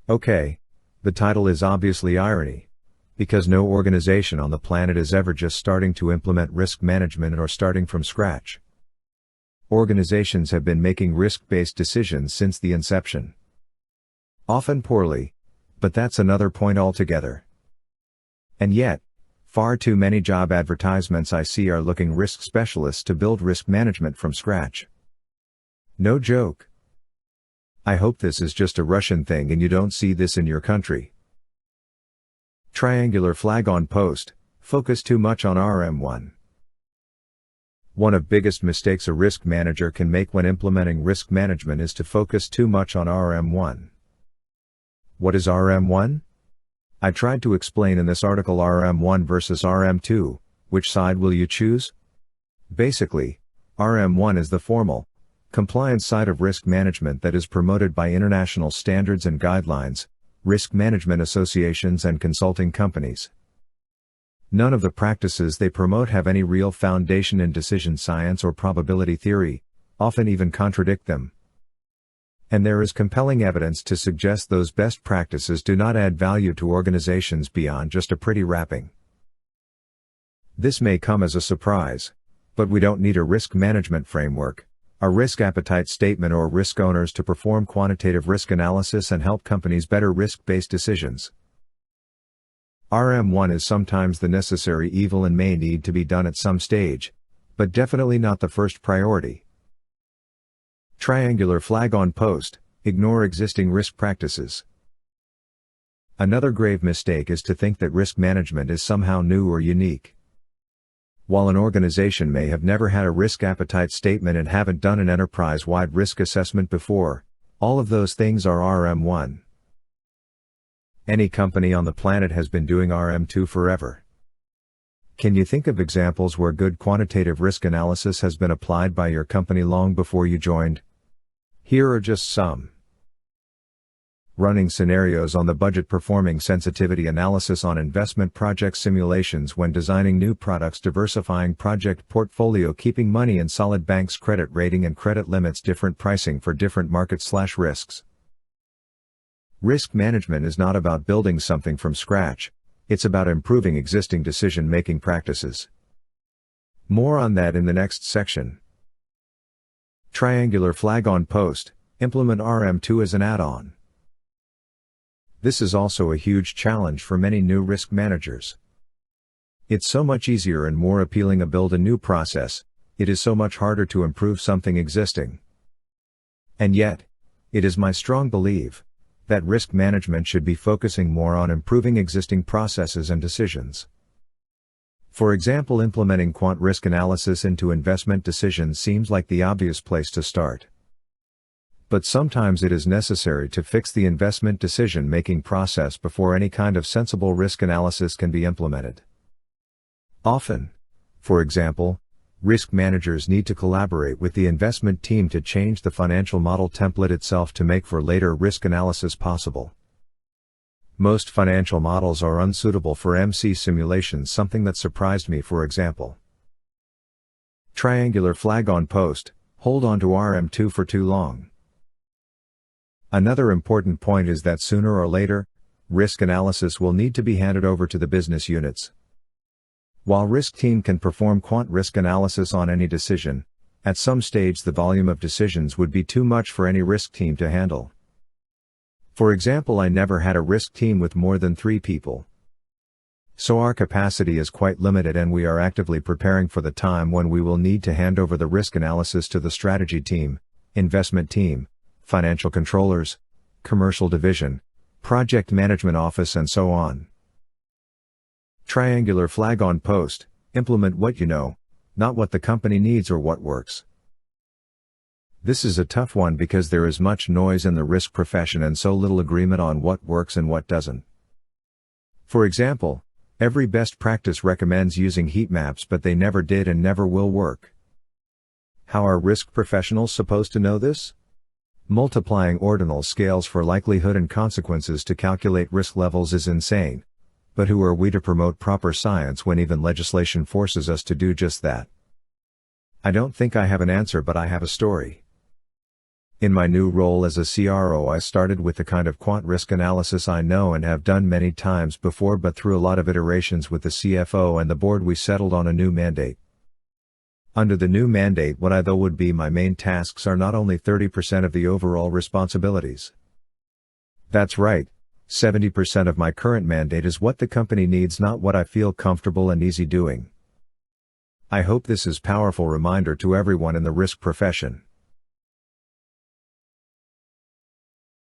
Okay, the title is obviously irony, because no organization on the planet is ever just starting to implement risk management or starting from scratch. Organizations have been making risk-based decisions since the inception. Often poorly, but that's another point altogether. And yet, far too many job advertisements I see are looking risk specialists to build risk management from scratch. No joke. I hope this is just a Russian thing and you don't see this in your country. Triangular flag on post, focus too much on RM1. One of the biggest mistakes a risk manager can make when implementing risk management is to focus too much on RM1. What is RM1? I tried to explain in this article RM1 versus RM2, which side will you choose? Basically, RM1 is the formal, compliance side of risk management that is promoted by international standards and guidelines, risk management associations and consulting companies. None of the practices they promote have any real foundation in decision science or probability theory, often even contradict them. And there is compelling evidence to suggest those best practices do not add value to organizations beyond just a pretty wrapping. This may come as a surprise, but we don't need a risk management framework, a risk appetite statement or risk owners to perform quantitative risk analysis and help companies better risk-based decisions. RM1 is sometimes the necessary evil and may need to be done at some stage, but definitely not the first priority. Triangular flag on post, ignore existing risk practices. Another grave mistake is to think that risk management is somehow new or unique. While an organization may have never had a risk appetite statement and haven't done an enterprise-wide risk assessment before, all of those things are RM1. Any company on the planet has been doing RM2 forever. Can you think of examples where good quantitative risk analysis has been applied by your company long before you joined? Here are just some. Running scenarios on the budget, performing sensitivity analysis on investment project simulations when designing new products, diversifying project portfolio, keeping money in solid banks, credit rating and credit limits, different pricing for different markets/risks. Risk management is not about building something from scratch, it's about improving existing decision-making practices. More on that in the next section. Triangular flag on post, implement RM2 as an add-on. This is also a huge challenge for many new risk managers. It's so much easier and more appealing to build a new process, it is so much harder to improve something existing. And yet, it is my strong belief that risk management should be focusing more on improving existing processes and decisions. For example, implementing quant risk analysis into investment decisions seems like the obvious place to start. But sometimes it is necessary to fix the investment decision-making process before any kind of sensible risk analysis can be implemented. Often, for example, risk managers need to collaborate with the investment team to change the financial model template itself to make for later risk analysis possible. Most financial models are unsuitable for MC simulations, something that surprised me, for example. Triangular flag on post, hold on to RM2 for too long. Another important point is that sooner or later, risk analysis will need to be handed over to the business units. While risk team can perform quant risk analysis on any decision, at some stage the volume of decisions would be too much for any risk team to handle. For example, I never had a risk team with more than 3 people. So our capacity is quite limited and we are actively preparing for the time when we will need to hand over the risk analysis to the strategy team, investment team, financial controllers, commercial division, project management office and so on. Triangular flag on post, implement what you know, not what the company needs or what works. This is a tough one because there is much noise in the risk profession and so little agreement on what works and what doesn't. For example, every best practice recommends using heat maps, but they never did and never will work. How are risk professionals supposed to know this? Multiplying ordinal scales for likelihood and consequences to calculate risk levels is insane. But who are we to promote proper science when even legislation forces us to do just that? I don't think I have an answer, but I have a story. In my new role as a CRO, I started with the kind of quant risk analysis I know and have done many times before, but through a lot of iterations with the CFO and the board we settled on a new mandate. Under the new mandate, what I though would be my main tasks are not only 30% of the overall responsibilities. That's right, 70% of my current mandate is what the company needs, not what I feel comfortable and easy doing. I hope this is a powerful reminder to everyone in the risk profession.